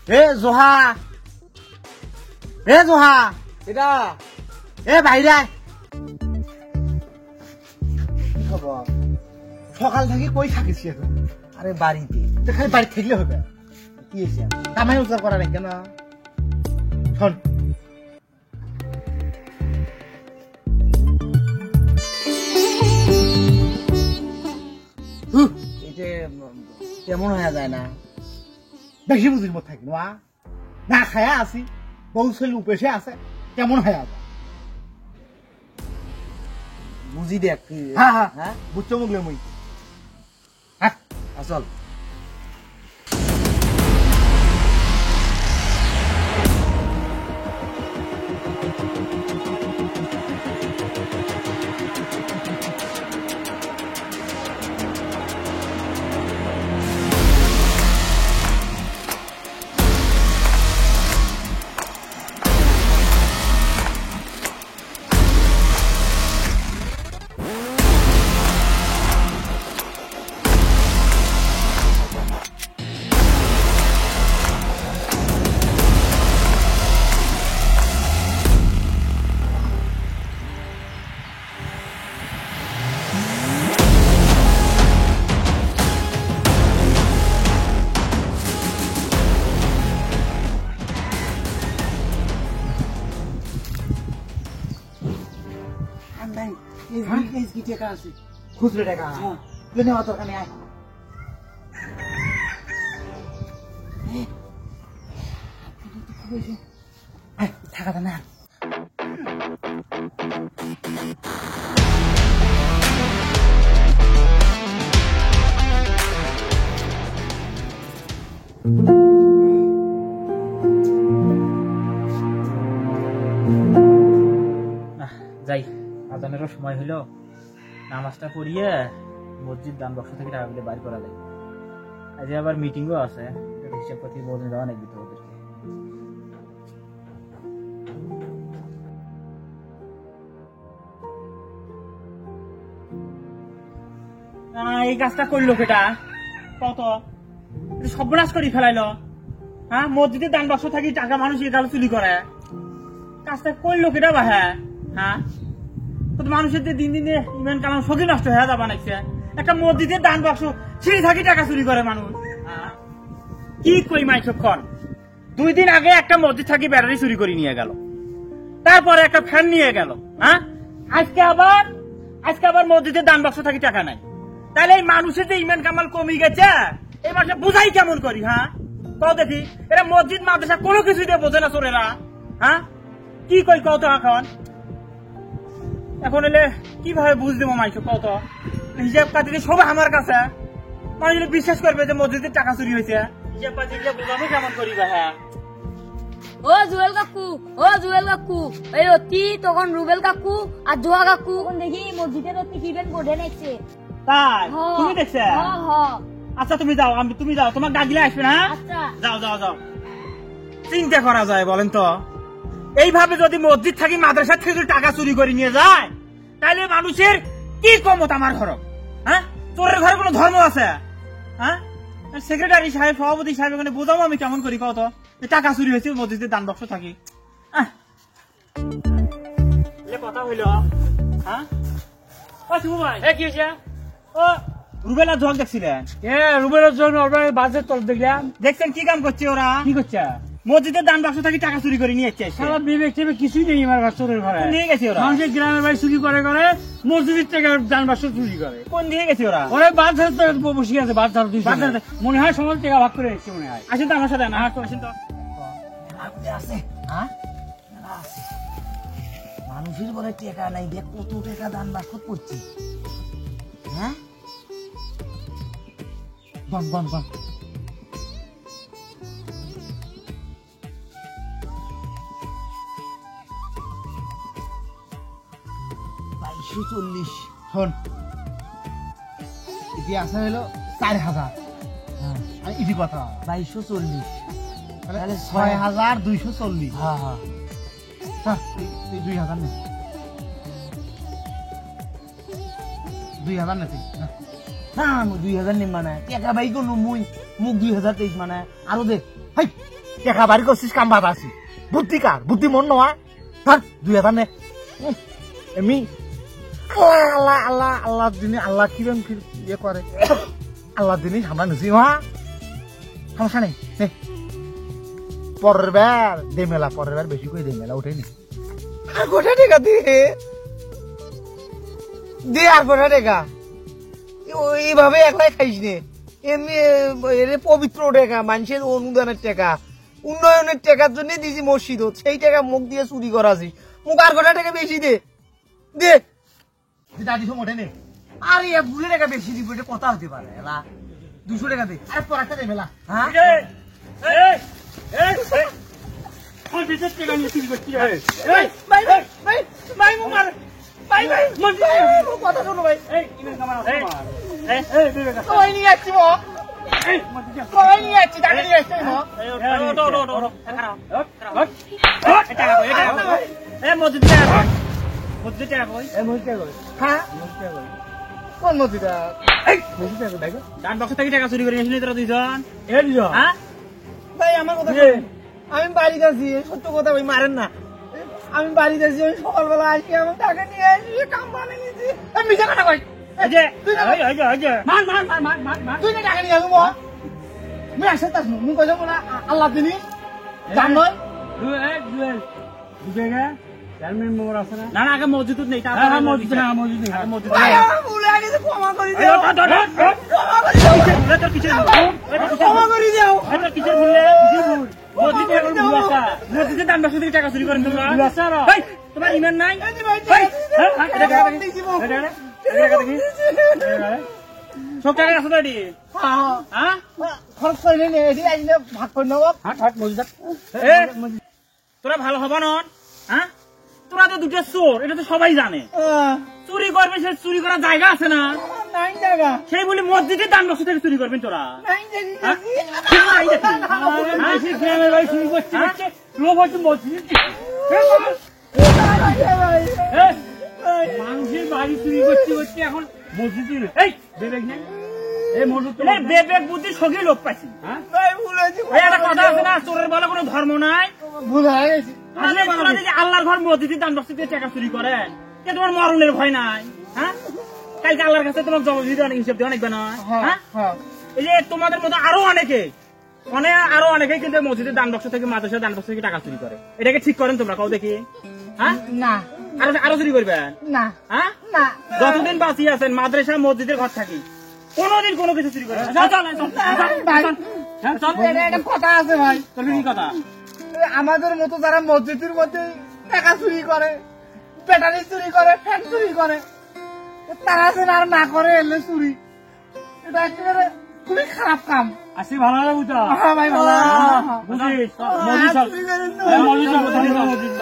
এ জোহা এ জোহা এটা এ বাইরে কি খবর সকাল থেকে কই থাকিস এখন আরে বাড়িতে খালি বাড়ি থাকলে হবে কি হয়েছে কামাই উচার করা নাকি না শোন এটা কেমন হয়ে যায় না বেশি বুঝির মত থাকি না খায়া আছি বউ ছেলে উপেসে আছে কেমন হয়ে আছে বুঝি দেখ হ্যাঁ হ্যাঁ হ্যাঁ বুঝছো মুগলে মুই হ্যাঁ আসল খুচরো টাকা নেওয়া দরকার নেই থাকা না যাই আজানেরও সময় হইল নামাজটা পড়িয়ে মসজিদ দান বক্স থেকে টাকা বাইর করা যায় আজ আবার মিটিংও আছে হিসাব পাতি বলে দেওয়া নাকি তো ওদেরকে এই কাজটা করলো কেটা কত সর্বনাশ করি ফেলাইলো হ্যাঁ মসজিদের দান বাক্স থাকি টাকা মানুষ এগাল চুরি করে কাজটা করলো কেটা বা হ্যাঁ মানুষের দিন দিনে ইমান কালাম সখী নষ্ট হয়ে যাবা নাকছে একটা মসজিদের দান বাক্স সিঁড়ি থাকি টাকা চুরি করে মানুষ কি কই মাইসক্ষণ 2 দিন আগে একটা মসজিদ থাকি ব্যাটারি চুরি করে নিয়ে গেল তারপরে একটা ফ্যান নিয়ে গেল হ্যাঁ আজকে আবার মসজিদের দান বাক্স থাকি টাকা নাই তাহলে এই মানুষের যে ইমান কামাল কমে গেছে এই মাসে বোঝাই কেমন করি হ্যাঁ কও দেখি এরা মসজিদ মাদ্রাসা কোনো কিছুতে বোঝে না চোরেরা হ্যাঁ কি কই কত এখন এলে কিভাবে বুঝ দেবো মাইক কত হিসাব পাতি সবাই আমার কাছে মানুষ বিশ্বাস করবে যে মসজিদের টাকা চুরি হয়েছে হিসাব পাতি বোঝাবো কেমন করি হ্যাঁ ও জুয়েল কাকু এই রতি তখন রুবেল কাকু আর জোয়া কাকু তখন দেখি মসজিদে রতি কিবেন বোর্ডে নেছে তাই তুমি দেখছে আচ্ছা তুমি যাও তোমার ডাকলে আসবে না আচ্ছা যাও চিন্তা করা যায় বলেন তো এইভাবে যদি মসজিদ থাকি মাদ্রাসা থেকে যদি টাকা চুরি করে নিয়ে যায় তাহলে মানুষের কি ক্ষমতা আমার ঘর হ্যাঁ তোর ঘরে কোনো ধর্ম আছে হ্যাঁ সেক্রেটারি সাহেব সভাপতি সাহেব এখানে বোঝাবো আমি কেমন করি কত টাকা চুরি হয়েছে মসজিদের দান বক্স থাকি কথা হইল হ্যাঁ কি হয়েছে ও রুবেলা জোয়াক দেখছিলেন রুবেলার জন্য বাজেট তল দেখলাম দেখছেন কি কাম করছে ওরা কি করছে মসজিদের দান বাক্স থাকি টাকা চুরি করে নিয়ে যাচ্ছে সারা বিবেক টিবেক কিছুই নেই আমার চোরের ঘরে নিয়ে গেছে ওরা মানুষের গ্রামের বাড়ি চুরি করে মসজিদের থেকে দান বাক্স চুরি করে কোন দিয়ে গেছে ওরা বাদ ধরে বসে আছে বাদ ধরে মনে হয় সমাজ টাকা ভাগ করে এসছে মনে হয় আসেন তো আমার সাথে না আসেন তো আছে মানুষের বলে টাকা নাই দেখ কত টাকা দান বাক্স করছি হ্যাঁ বন 240 শোন ইতি আসা হলো 4000 আর ইতি কথা 2240 তাহলে 6240 হ্যাঁ হ্যাঁ তুই 2000 নে 2000 নে তুই না 2000 নি মানে টাকা ভাই কোন মুখ 2023 মানে আরো দে হাই টেকা বাড়ি করছিস কাম বাদ আছি বুদ্ধি কার বুদ্ধি মন নয় ধর 2000 নে এমনি আল্লাহ আল্লাহ আল্লাহ আল্লাহ দিনে আল্লাহ কিরম ইয়ে করে আল্লাহ দিনে আমরা নিছি হ্যাঁ সমস্যা নেই পরের বার দে মেলা পরের বার বেশি করে দে মেলা উঠেনি আর গোটা টাকা দে আর গোটা টাকা এইভাবে একলাই খাইস নে এমনি পবিত্র টাকা মানুষের অনুদানের টাকা উন্নয়নের টাকার জন্য দিছি মসজিদ সেই টাকা মুখ দিয়ে চুরি করাছিস মুখ আর গোটা টাকা বেশি দে দে দাদি তো মোটে নেই আরে 200 টাকা বেশি দিব এটা কথা হতে পারে এলা 200 টাকা দে আরে পরেরটা দে মেলা হ্যাঁ কথা শোনো ভাই কই নিয়ে আসছি মো কই নিয়ে আসছি টাকা নিয়ে আসছি মো হ্যাঁ কোন মসজিদটা ডান বক্স থেকে টাকা চুরি করে নিয়েছিলি তোরা দুইজন হ্যাঁ ভাই আমার কথা শোনো। আমি বাড়িতে আছি সত্য কথা ভাই মারেন না আমি বাড়িতে আছি আমি সকালবেলা আসি আমার টাকা নিয়ে আসি কাম বানিয়ে নিয়েছি মিছা কথা কই এই যে এই যে তুই না টাকা নিয়ে আসবো মুই আসে তাস মুই কইছো না আল্লাহ দিনি জান নয় না না আগে মসজিদ নেই মসজিদ না মসজিদ ভাই আমার ভুল হয়ে গেছে ক্ষমা করে দাও ক্ষমা করে দাও মসজিদে দান বাক্স থেকে টাকা চুরি করেন তোমরা তোমার ইমান নাই সব টাকা আছে তো হ্যাঁ খরচ করে নে এদি আইলে ভাগ করে নেব তোরা ভালো হবা না হ্যাঁ তোরা তো দুটো চোর এটা তো সবাই জানে চুরি করবে সে চুরি করার জায়গা আছে না নাই টাকা সেই বলি মসজিদে দান বাক্স থেকে চুরি করবেন তোরা নাই টাকা লোক হচ্ছে মসজিদ মানুষের বাড়ি চুরি করতে করতে এখন মসজিদ এই বিবেক নেই এই মসজিদ বিবেক বুদ্ধি সঙ্গে লোক পাইছি ভাই ভুল হয়েছে একটা কথা আছে না চোরের বলে কোনো ধর্ম নাই ভুল হয়ে গেছে আল্লাহর ঘর মসজিদে দান বাক্স থেকে টাকা চুরি করেন কে তোমার মরণের ভয় নাই হ্যাঁ কালকে আল্লাহর কাছে তোমার জবাব দিতে অনেক হিসেব দিয়ে অনেকবে না হ্যাঁ এই যে তোমাদের মতো আরো অনেকে কিন্তু মসজিদের দান বাক্স থেকে মাদ্রাসার দান বাক্স থেকে টাকা চুরি করে এটাকে ঠিক করেন তোমরা কাউ দেখি হ্যাঁ না আরো চুরি করবেন না হ্যাঁ না যতদিন বাঁচিয়ে আছেন মাদ্রাসা মসজিদের ঘর থাকি কোনোদিন কোনো কিছু চুরি করবেন একটা কথা আছে ভাই কি কথা আমাদের মতো যারা মসজিদের মধ্যে টাকা চুরি করে ব্যাটারি চুরি করে ফ্যান চুরি করে তারা যেন আর না করে এলে চুরি এটা একেবারে খুবই খারাপ কাম আসি ভালো লাগে বুঝা হ্যাঁ ভাই ভালো বুঝিস মসজিদ